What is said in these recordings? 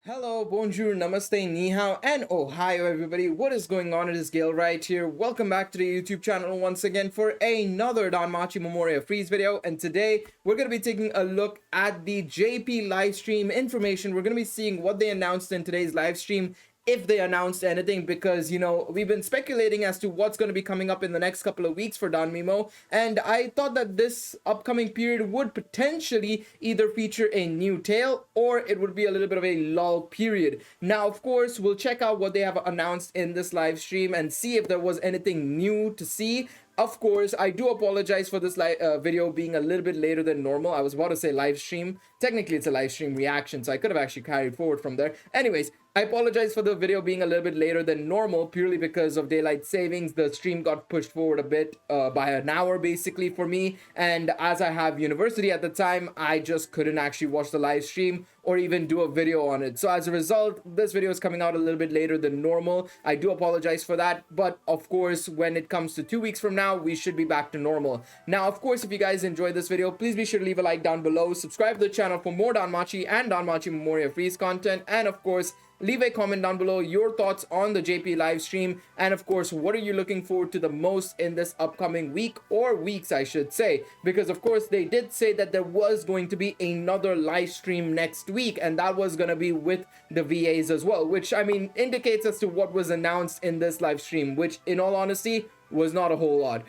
Hello, bonjour, namaste, ni hao, and ohio everybody. What is going on? It is Galeriot here. Welcome back to the YouTube channel once again for another Danmachi Memoria Freese video. And today we're going to be taking a look at the JP livestream information. We're going to be seeing what they announced in today's livestream, if they announced anything, because we've been speculating as to what's going to be coming up in the next couple of weeks for Danmemo, and I thought that this upcoming period would potentially either feature a new tale or it would be a little bit of a lull period. Now of course we'll check out what they have announced in this live stream and see if there was anything new to see. Of course, I do apologize for this video being a little bit later than normal. I was about to say live stream. Technically, it's a live stream reaction, so I could have actually carried forward from there. Anyways, I apologize for the video being a little bit later than normal, purely because of daylight savings. The stream got pushed forward a bit by an hour, basically, for me. And as I have university at the time, I just couldn't actually watch the live stream or even do a video on it. So as a result, this video is coming out a little bit later than normal. I do apologize for that. But of course, when it comes to 2 weeks from now, we should be back to normal. Now, of course, if you guys enjoyed this video, please be sure to leave a like down below. Subscribe to the channel for more Danmachi and Danmachi Memoria Freese content. And of course, leave a comment down below your thoughts on the JP live stream, and of course what are you looking forward to the most in this upcoming week, or weeks I should say, because of course they did say that there was going to be another live stream next week, and that was going to be with the VAs as well, which I mean indicates as to what was announced in this live stream, which in all honesty was not a whole lot.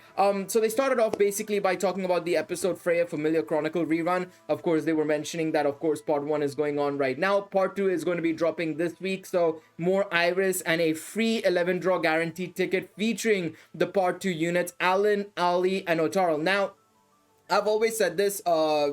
So they started off basically by talking about the episode Freya Familiar Chronicle rerun. Of course, they were mentioning that of course part 1 is going on right now. Part 2 is going to be dropping this week, so more Iris and a free 11 draw guaranteed ticket featuring the part 2 units Alan, Ali, and Otarl. Now, I've always said this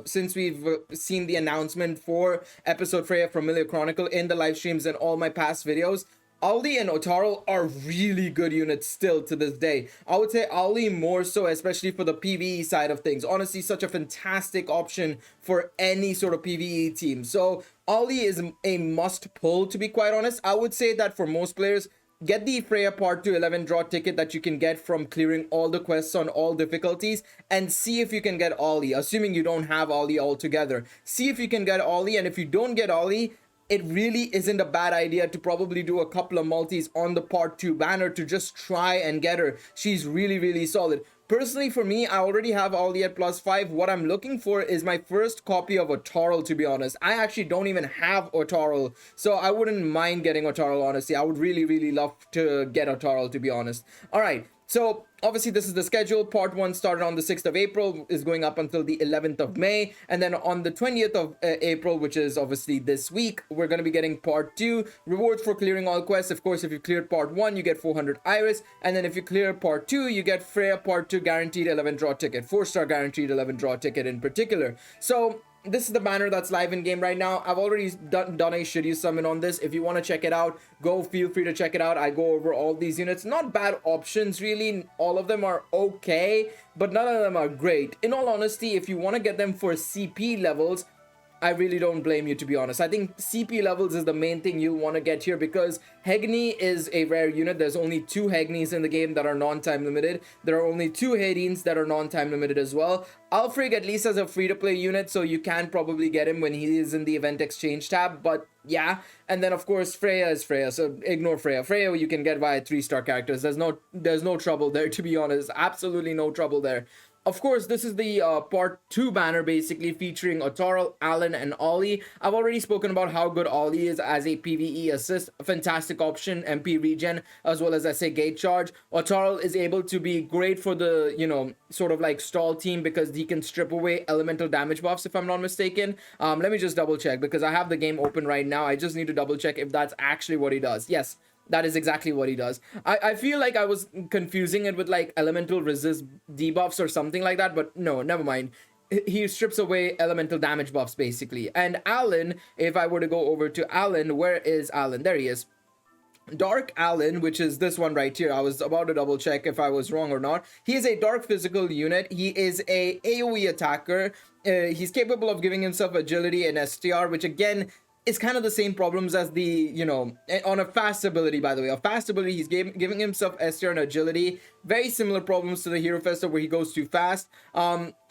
since we've seen the announcement for episode Freya Familiar Chronicle in the live streams and all my past videos. Ali and Otarl are really good units still to this day. I would say Ali more so, especially for the PvE side of things. Honestly, such a fantastic option for any sort of PvE team. So Ali is a must pull, to be quite honest. I would say that for most players, get the Freya Part 2 11 draw ticket that you can get from clearing all the quests on all difficulties, and see if you can get Ali, assuming you don't have Ali altogether. See if you can get Ali, and if you don't get Ali, it really isn't a bad idea to probably do a couple of multis on the part 2 banner to just try and get her. She's really solid. Personally, for me, I already have Ali at +5. What I'm looking for is my first copy of Otarl, to be honest. I actually don't even have Otarl, so I wouldn't mind getting Otarl, honestly. I would really love to get Otarl, to be honest. Alright, so obviously this is the schedule. Part 1 started on the 6th of April, is going up until the 11th of May, and then on the 20th of April, which is obviously this week, we're going to be getting part 2, rewards for clearing all quests. Of course, if you cleared part 1, you get 400 Iris, and then if you clear part 2, you get Freya part 2 guaranteed 11 draw ticket, 4-star guaranteed 11 draw ticket in particular. So this is the banner that's live in game right now. I've already done a Shiryu summon on this. If you want to check it out, feel free to check it out. I go over all these units. Not bad options, really. All of them are okay, but none of them are great. In all honesty, if you want to get them for CP levels, I really don't blame you, to be honest. I think CP levels is the main thing you'll want to get here, because Hegni is a rare unit. There's only 2 Hegnis in the game that are non-time limited. There are only 2 Hadines that are non-time limited as well. Alfrig at least has a free-to-play unit, so you can probably get him when he is in the event exchange tab, but yeah. And then of course Freya is Freya, so ignore Freya. Freya you can get via 3-star characters. There's no trouble there, to be honest. Absolutely no trouble there. Of course, this is the part 2 banner basically featuring Otarl, Alan, and Ali. I've already spoken about how good Ali is as a PvE assist, a fantastic option, MP regen, as well as I say gate charge. Otarl is able to be great for the, sort of like stall team, because he can strip away elemental damage buffs, if I'm not mistaken. Let me just double check, because I have the game open right now. I just need to double check if that's actually what he does. Yes, that is exactly what he does. I feel like I was confusing it with like elemental resist debuffs or something like that, but no, never mind. He strips away elemental damage buffs basically. And Alan, if I were to go over to Alan, where is Alan? There he is. Dark Alan, which is this one right here. I was about to double check if I was wrong or not. He is a dark physical unit. He is a AoE attacker. He's capable of giving himself agility and STR, which again, it's kind of the same problems as the, you know, on a fast ability, by the way. A fast ability, he's giving himself S tier and agility. Very similar problems to the Hero Festa where he goes too fast.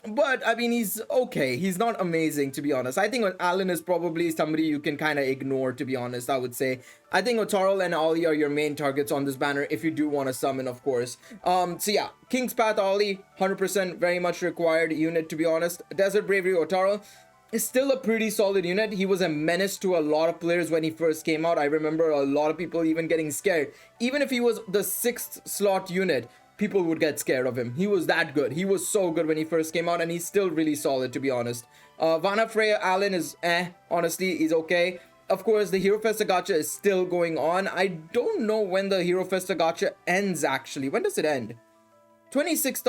But I mean, he's okay. He's not amazing, to be honest. I think Alan is probably somebody you can kind of ignore, to be honest, I would say. I think Otarl and Ollie are your main targets on this banner if you do want to summon, of course. So yeah, King's Path Ollie, 100% very much required unit, to be honest. Desert Bravery Otarl is still a pretty solid unit. He was a menace to a lot of players when he first came out. I remember a lot of people even getting scared. Even if he was the 6th slot unit, people would get scared of him. He was that good. He was so good when he first came out, and he's still really solid, to be honest. Vana Freya Allen is honestly, he's okay. Of course, the Hero Festa Gacha is still going on. I don't know when the Hero Festa Gacha ends, actually. When does it end? 26th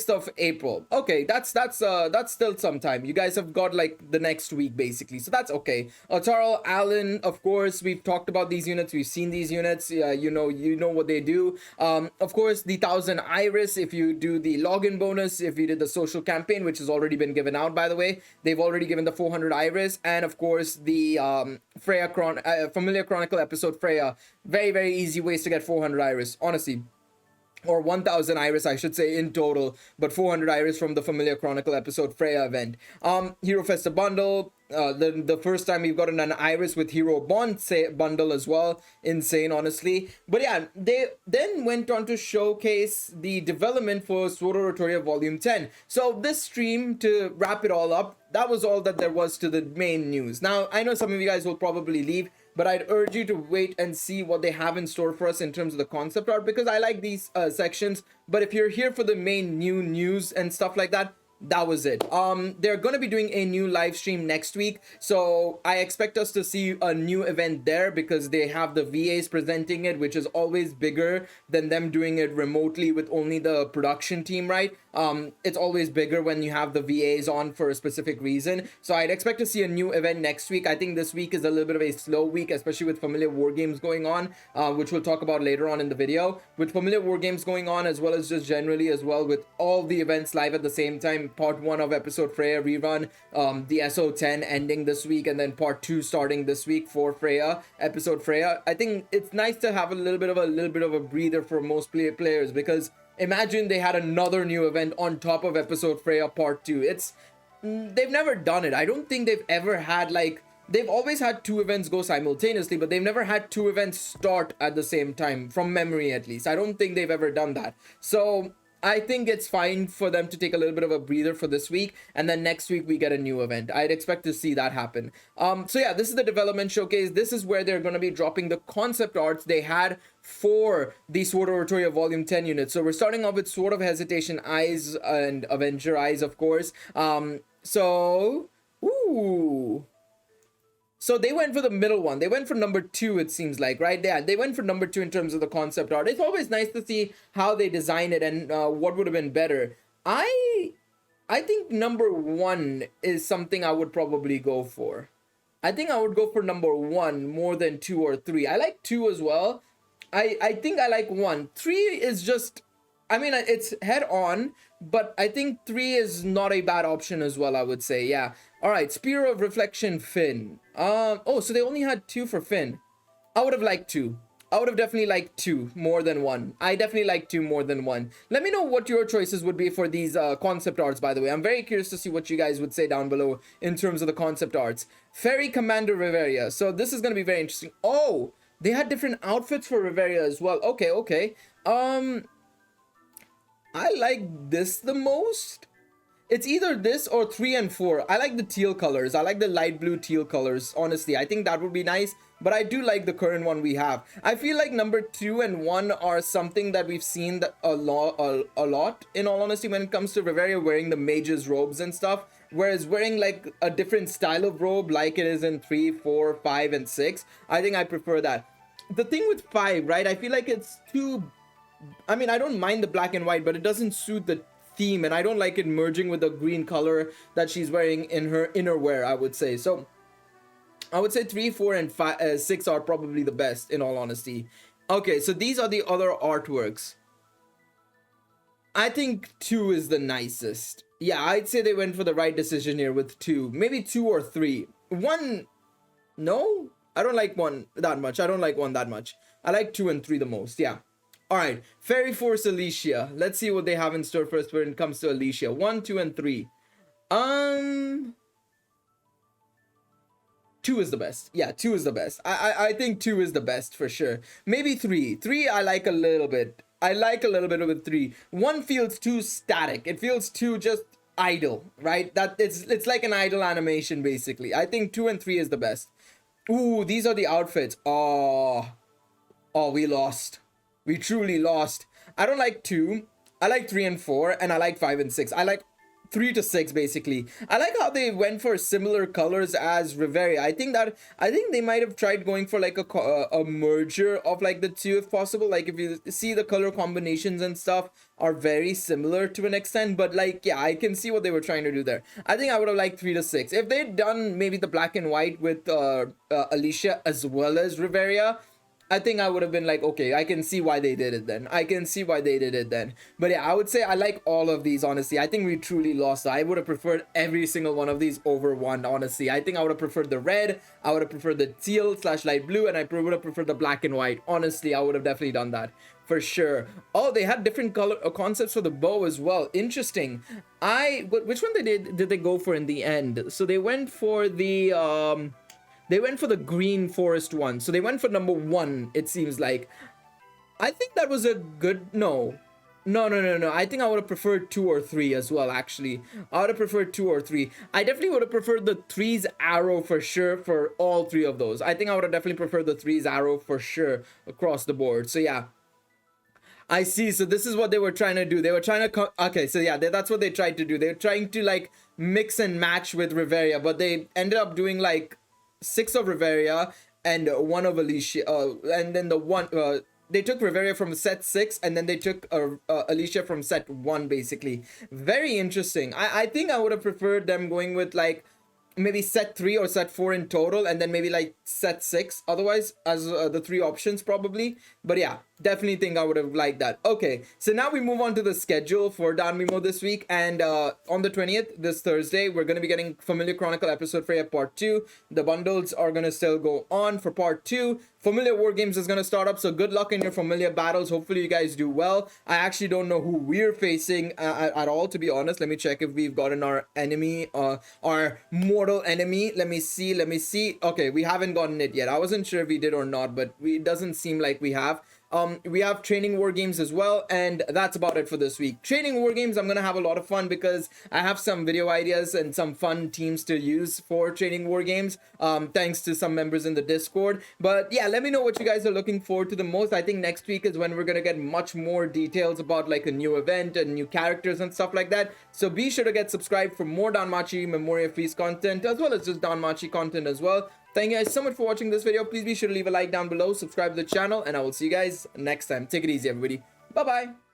of April. Okay, that's still some time. You guys have got like the next week basically, so that's okay. Tarl Allen, of course, we've talked about these units. We've seen these units. You know what they do. Of course, the 1000 Iris. If you do the login bonus, if you did the social campaign, which has already been given out, by the way, they've already given the 400 Iris, and of course the Freya Familiar Chronicle episode Freya. Very easy ways to get 400 Iris, honestly. Or 1000 Iris, I should say, in total, but 400 Iris from the Familiar Chronicle episode Freya event. Hero Festa bundle, the first time we've gotten an Iris with Hero Bond bundle as well. Insane, honestly. But yeah, they then went on to showcase the development for Sword of Rotoria Volume 10. So this stream, to wrap it all up, that was all that there was to the main news. Now, I know some of you guys will probably leave, but I'd urge you to wait and see what they have in store for us in terms of the concept art, because I like these sections. But if you're here for the main new news and stuff like that, that was it. They're gonna be doing a new live stream next week, so I expect us to see a new event there, because they have the VAs presenting it, which is always bigger than them doing it remotely with only the production team, right? It's always bigger when you have the VAs on for a specific reason. So I'd expect to see a new event next week. I think this week is a little bit of a slow week, especially with Familiar War Games going on, which we'll talk about later on in the video. With Familiar War Games going on, as well as just generally as well, with all the events live at the same time. Part 1 of episode Freya rerun, the SO10 ending this week, and then part 2 starting this week for Freya, episode Freya. I think it's nice to have a little bit of a breather for most players, because imagine they had another new event on top of episode Freya part 2. They've never done it. I don't think they've ever had, like, they've always had 2 events go simultaneously, but they've never had 2 events start at the same time, from memory at least. I don't think they've ever done that. So I think it's fine for them to take a little bit of a breather for this week, and then next week we get a new event. I'd expect to see that happen. So yeah, this is the development showcase. This is where they're going to be dropping the concept arts they had for the Sword of Rotoria Volume 10 unit. So we're starting off with Sword of Hesitation Eyes and Avenger Eyes, of course. So they went for the middle one. They went for number 2, it seems like, right? Yeah, they went for number 2 in terms of the concept art. It's always nice to see how they design it and what would have been better. I think number 1 is something I would probably go for. I think I would go for number 1 more than 2 or 3. I like 2 as well. I think I like 1. 3 is just, I mean, it's head on, but I think 3 is not a bad option as well, I would say. Yeah. All right, Spear of Reflection Finn. Oh, so they only had 2 for Finn. I would have liked 2. I would have definitely liked 2 more than 1. I definitely like 2 more than 1. Let me know what your choices would be for these concept arts, by the way. I'm very curious to see what you guys would say down below in terms of the concept arts. Ferry Commander Riveria. So this is going to be very interesting. Oh, they had different outfits for Riveria as well. Okay. I like this the most. It's either this or 3 and 4. I like the teal colors. I like the light blue teal colors. Honestly, I think that would be nice. But I do like the current one we have. I feel like number 2 and 1 are something that we've seen that a lot, in all honesty, when it comes to Riveria wearing the mage's robes and stuff. Whereas wearing like a different style of robe like it is in 3, 4, 5, and 6. I think I prefer that. The thing with 5, right? I feel like it's too... I mean, I don't mind the black and white, but it doesn't suit the theme, and I don't like it merging with the green color that she's wearing in her innerwear, I would say. So I would say 3, 4, and 5, 6 are probably the best, in all honesty. Okay, so these are the other artworks. I think 2 is the nicest. Yeah, I'd say they went for the right decision here with 2. Maybe 2 or 3. 1, No, I don't like 1 that much. I don't like 1 that much. I like 2 and 3 the most. Yeah. All right. Fairy Force Alicia. Let's see what they have in store for us when it comes to Alicia. 1, 2, and 3. 2 is the best. Yeah, 2 is the best. I think 2 is the best for sure. Maybe 3. 3 I like a little bit. I like a little bit with 3. 1 feels too static. It feels too just idle, right? That it's like an idle animation basically. I think 2 and 3 is the best. Ooh, these are the outfits. Oh, we lost. We truly lost. I don't like 2. I like 3 and 4, and I like 5 and 6. I like 3 to 6 basically. I like how they went for similar colors as Riveria. I think they might have tried going for like a merger of like the 2 if possible. Like if you see the color combinations and stuff are very similar to an extent, but like yeah, I can see what they were trying to do there. I think I would have liked 3 to 6 if they'd done maybe the black and white with Alicia as well as Riveria. I think I would have been like, okay, I can see why they did it then. I can see why they did it then. But yeah, I would say I like all of these, honestly. I think we truly lost. I would have preferred every single one of these over 1, honestly. I think I would have preferred the red. I would have preferred the teal / light blue. And I would have preferred the black and white. Honestly, I would have definitely done that for sure. Oh, they had different color concepts for the bow as well. Interesting. Which one did they go for in the end? So they went for the... They went for the green forest one. So they went for number 1, it seems like. I think that was a good... No. I think I would have preferred 2 or 3 as well, actually. I would have preferred 2 or 3. I definitely would have preferred the 3's arrow for sure for all 3 of those. I think I would have definitely preferred the 3's arrow for sure across the board. So yeah. I see. So this is what they were trying to do. They were trying to... Okay, so yeah, that's what they tried to do. They were trying to like mix and match with Riveria, but they ended up doing like 6 of Riveria and 1 of Alicia, and then the one they took Riveria from set 6 and then they took Alicia from set 1 basically. Very interesting. I think I would have preferred them going with like maybe set 3 or set 4 in total, and then maybe like set 6 otherwise as the 3 options probably. But yeah, definitely think I would have liked that. Okay, so now we move on to the schedule for Danmemo this week, and on the 20th, this Thursday, we're going to be getting Familiar Chronicle episode Freya part 2. The bundles are going to still go on for part 2. Familiar War Games is going to start up, so good luck in your Familiar battles. Hopefully you guys do well. I actually don't know who we're facing at all, to be honest. Let me check if we've gotten our enemy, our mortal enemy. Let me see. Okay, we haven't gotten it yet. I wasn't sure if we did or not, but it doesn't seem like we have. We have Training War Games as well, and that's about it for this week. Training War Games, I'm gonna have a lot of fun because I have some video ideas and some fun teams to use for Training War Games, thanks to some members in the Discord. But yeah, let me know what you guys are looking forward to the most. I think next week is when we're gonna get much more details about like a new event and new characters and stuff like that. So be sure to get subscribed for more Danmachi Memoria Freese content, as well as just Danmachi content as well. Thank you guys so much for watching this video. Please be sure to leave a like down below, subscribe to the channel, and I will see you guys next time. Take it easy, everybody. Bye-bye.